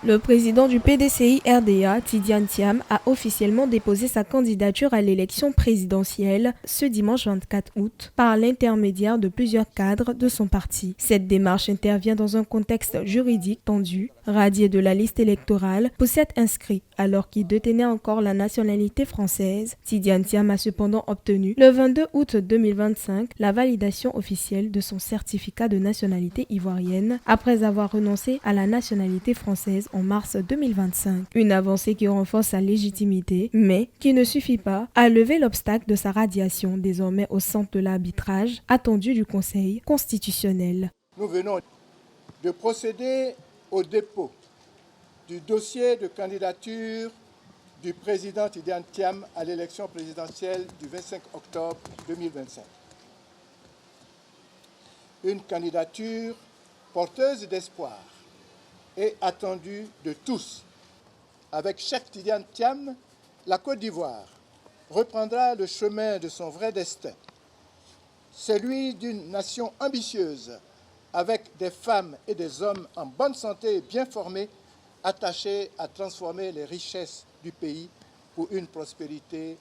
Le président du PDCI-RDA, Tidiane Thiam, a officiellement déposé sa candidature à l'élection présidentielle ce dimanche 24 août par l'intermédiaire de plusieurs cadres de son parti. Cette démarche intervient dans un contexte juridique tendu. Radié de la liste électorale pour s'être inscrit alors qu'il détenait encore la nationalité française, Tidiane Thiam a cependant obtenu le 22 août 2025 la validation officielle de son certificat de nationalité ivoirienne après avoir renoncé à la nationalité française en mars 2025. Une avancée qui renforce sa légitimité, mais qui ne suffit pas à lever l'obstacle de sa radiation désormais au centre de l'arbitrage attendu du Conseil constitutionnel. Nous venons de procéder au dépôt du dossier de candidature du président Tidiane Thiam à l'élection présidentielle du 25 octobre 2025. Une candidature porteuse d'espoir et attendue de tous. Avec chaque Tidiane Thiam, la Côte d'Ivoire reprendra le chemin de son vrai destin, celui d'une nation ambitieuse, avec des femmes et des hommes en bonne santé et bien formés, attachés à transformer les richesses du pays pour une prospérité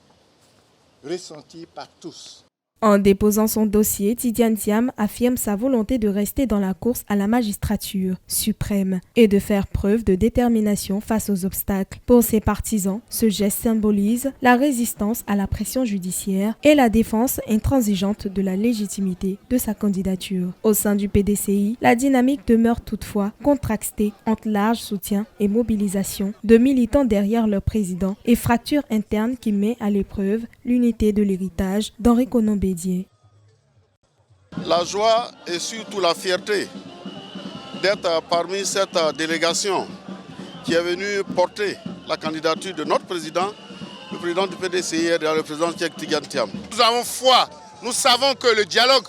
ressentie par tous. En déposant son dossier, Tidiane Thiam affirme sa volonté de rester dans la course à la magistrature suprême et de faire preuve de détermination face aux obstacles. Pour ses partisans, ce geste symbolise la résistance à la pression judiciaire et la défense intransigeante de la légitimité de sa candidature. Au sein du PDCI, la dynamique demeure toutefois contrastée entre large soutien et mobilisation de militants derrière leur président et fracture interne qui met à l'épreuve l'unité de l'héritage d'Henri Konan Bédié. La joie et surtout la fierté d'être parmi cette délégation qui est venue porter la candidature de notre président, le président du PDCI et le président Tidiane Thiam. Nous avons foi, nous savons que le dialogue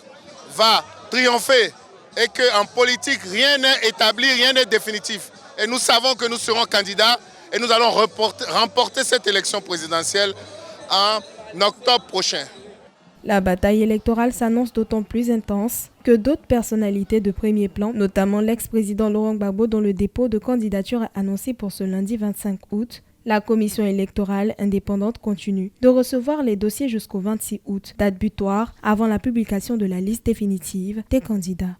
va triompher et qu'en politique, rien n'est établi, rien n'est définitif. Et nous savons que nous serons candidats et nous allons remporter cette élection présidentielle en octobre prochain. La bataille électorale s'annonce d'autant plus intense que d'autres personnalités de premier plan, notamment l'ex-président Laurent Gbagbo dont le dépôt de candidature est annoncé pour ce lundi 25 août, la commission électorale indépendante continue de recevoir les dossiers jusqu'au 26 août, date butoir avant la publication de la liste définitive des candidats.